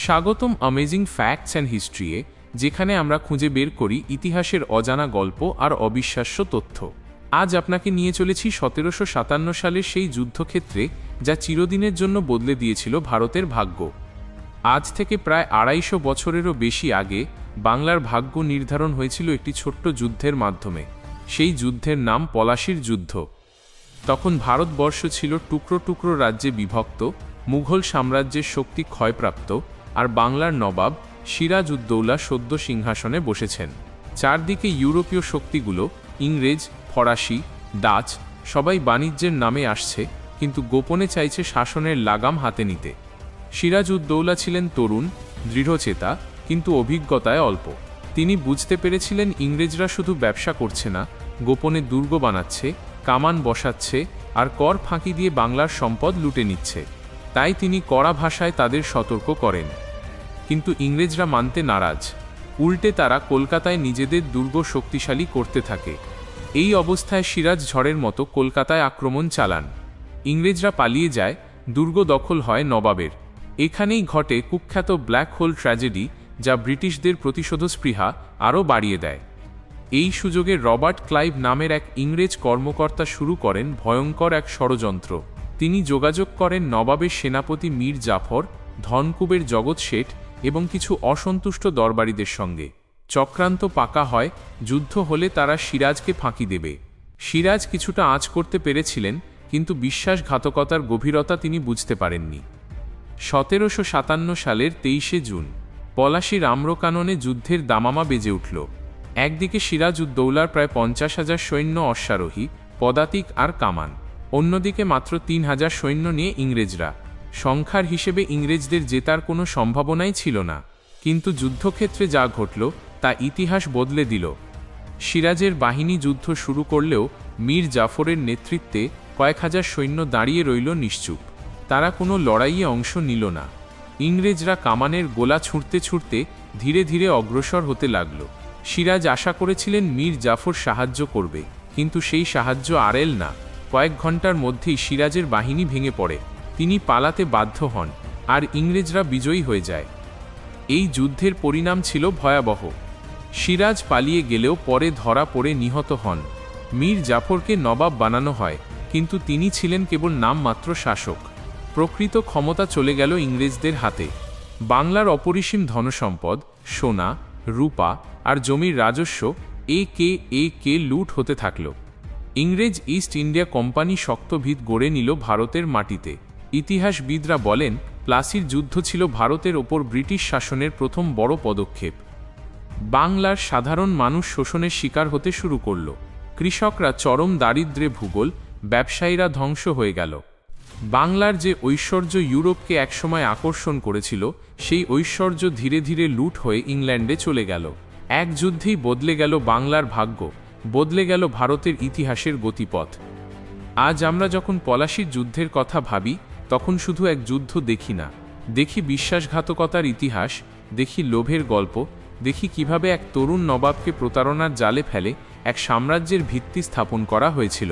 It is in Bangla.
স্বাগতম অ্যামেজিং ফ্যাক্টস অ্যান্ড হিস্ট্রিয়ে, যেখানে আমরা খুঁজে বের করি ইতিহাসের অজানা গল্প আর অবিশ্বাস্য তথ্য। আজ আপনাকে নিয়ে চলেছি 1757 সালের সেই যুদ্ধক্ষেত্রে, যা চিরদিনের জন্য বদলে দিয়েছিল ভারতের ভাগ্য। আজ থেকে প্রায় 250 বছরেরও বেশি আগে বাংলার ভাগ্য নির্ধারণ হয়েছিল একটি ছোট্ট যুদ্ধের মাধ্যমে। সেই যুদ্ধের নাম পলাশীর যুদ্ধ। তখন ভারতবর্ষ ছিল টুকরো টুকরো রাজ্যে বিভক্ত, মুঘল সাম্রাজ্যের শক্তি ক্ষয়প্রাপ্ত, আর বাংলার নবাব সিরাজউদ্দৌলা সদ্য সিংহাসনে বসেছেন। চারদিকে ইউরোপীয় শক্তিগুলো, ইংরেজ, ফরাসি, ডাচ, সবাই বাণিজ্যের নামে আসছে, কিন্তু গোপনে চাইছে শাসনের লাগাম হাতে নিতে। সিরাজউদ্দৌলা ছিলেন তরুণ, দৃঢ়চেতা, কিন্তু অভিজ্ঞতায় অল্প। তিনি বুঝতে পেরেছিলেন ইংরেজরা শুধু ব্যবসা করছে না, গোপনে দুর্গ বানাচ্ছে, কামান বসাচ্ছে, আর কর ফাঁকি দিয়ে বাংলার সম্পদ লুটে নিচ্ছে। তাই তিনি কড়া ভাষায় তাদের সতর্ক করেন। কিন্তু ইংরেজরা মানতে নারাজ। উল্টে তারা কলকাতায় নিজেদের দুর্গ শক্তিশালী করতে থাকে। এই অবস্থায় সিরাজ ঝড়ের মতো কলকাতায় আক্রমণ চালান। ইংরেজরা পালিয়ে যায়, দুর্গ দখল হয় নবাবের। এখানেই ঘটে কুখ্যাত ব্ল্যাক হোল ট্র্যাজেডি, যা ব্রিটিশদের প্রতিশোধস্পৃহা আরও বাড়িয়ে দেয়। এই সুযোগে রবার্ট ক্লাইভ নামের এক ইংরেজ কর্মকর্তা শুরু করেন ভয়ঙ্কর এক ষড়যন্ত্র। তিনি যোগাযোগ করেন নবাবের সেনাপতি মীর জাফর, ধনকুবের জগৎ শেঠ এবং কিছু অসন্তুষ্ট দরবারীদের সঙ্গে। চক্রান্ত পাকা হয়, যুদ্ধ হলে তারা সিরাজকে ফাঁকি দেবে। সিরাজ কিছুটা আঁচ করতে পেরেছিলেন, কিন্তু বিশ্বাসঘাতকতার গভীরতা তিনি বুঝতে পারেননি। 1757 সালের 23শে জুন পলাশীর আম্রকাননে যুদ্ধের দামামা বেজে উঠল। একদিকে সিরাজউদ্দৌলার প্রায় 50,000 সৈন্য, অশ্বারোহী, পদাতিক আর কামান। অন্যদিকে মাত্র 3,000 সৈন্য নিয়ে ইংরেজরা। সংখ্যার হিসেবে ইংরেজদের জেতার কোনো সম্ভাবনাই ছিল না। কিন্তু যুদ্ধক্ষেত্রে যা ঘটল তা ইতিহাস বদলে দিল। সিরাজের বাহিনী যুদ্ধ শুরু করলেও মীর জাফরের নেতৃত্বে কয়েক হাজার সৈন্য দাঁড়িয়ে রইল নিশ্চুপ। তারা কোনো লড়াইয়ে অংশ নিল না। ইংরেজরা কামানের গোলা ছুঁড়তে ছুঁড়তে ধীরে ধীরে অগ্রসর হতে লাগল। সিরাজ আশা করেছিলেন মীর জাফর সাহায্য করবে, কিন্তু সেই সাহায্য আর এল না। কয়েক ঘন্টার মধ্যেই সিরাজের বাহিনী ভেঙে পড়ে। তিনি পালাতে বাধ্য হন, আর ইংরেজরা বিজয়ী হয়ে যায়। এই যুদ্ধের পরিণাম ছিল ভয়াবহ। সিরাজ পালিয়ে গেলেও পরে ধরা পড়ে নিহত হন। মীর জাফরকে নবাব বানানো হয়, কিন্তু তিনি ছিলেন কেবল নামমাত্র শাসক। প্রকৃত ক্ষমতা চলে গেল ইংরেজদের হাতে। বাংলার অপরিসীম ধনসম্পদ, সোনা, রূপা আর জমির রাজস্ব একে একে লুট হতে থাকল। ইংরেজ ইস্ট ইন্ডিয়া কোম্পানি শক্ত ভিত গড়ে নিল ভারতের মাটিতে। ইতিহাসবিদরা বলেন, প্লাসির যুদ্ধ ছিল ভারতের ওপর ব্রিটিশ শাসনের প্রথম বড় পদক্ষেপ। বাংলার সাধারণ মানুষ শোষণের শিকার হতে শুরু করল। কৃষকরা চরম দারিদ্র্যে ভূগোল, ব্যবসায়ীরা ধ্বংস হয়ে গেল। বাংলার যে ঐশ্বর্য ইউরোপকে একসময় আকর্ষণ করেছিল, সেই ঐশ্বর্য ধীরে ধীরে লুট হয়ে ইংল্যান্ডে চলে গেল। এক যুদ্ধেই বদলে গেল বাংলার ভাগ্য, বদলে গেল ভারতের ইতিহাসের গতিপথ। আজ আমরা যখন পলাশীর যুদ্ধের কথা ভাবি, তখন শুধু এক যুদ্ধ দেখি না, দেখি বিশ্বাসঘাতকতার ইতিহাস, দেখি লোভের গল্প, দেখি কিভাবে এক তরুণ নবাবকে প্রতারণার জালে ফেলে এক সাম্রাজ্যের ভিত্তি স্থাপন করা হয়েছিল।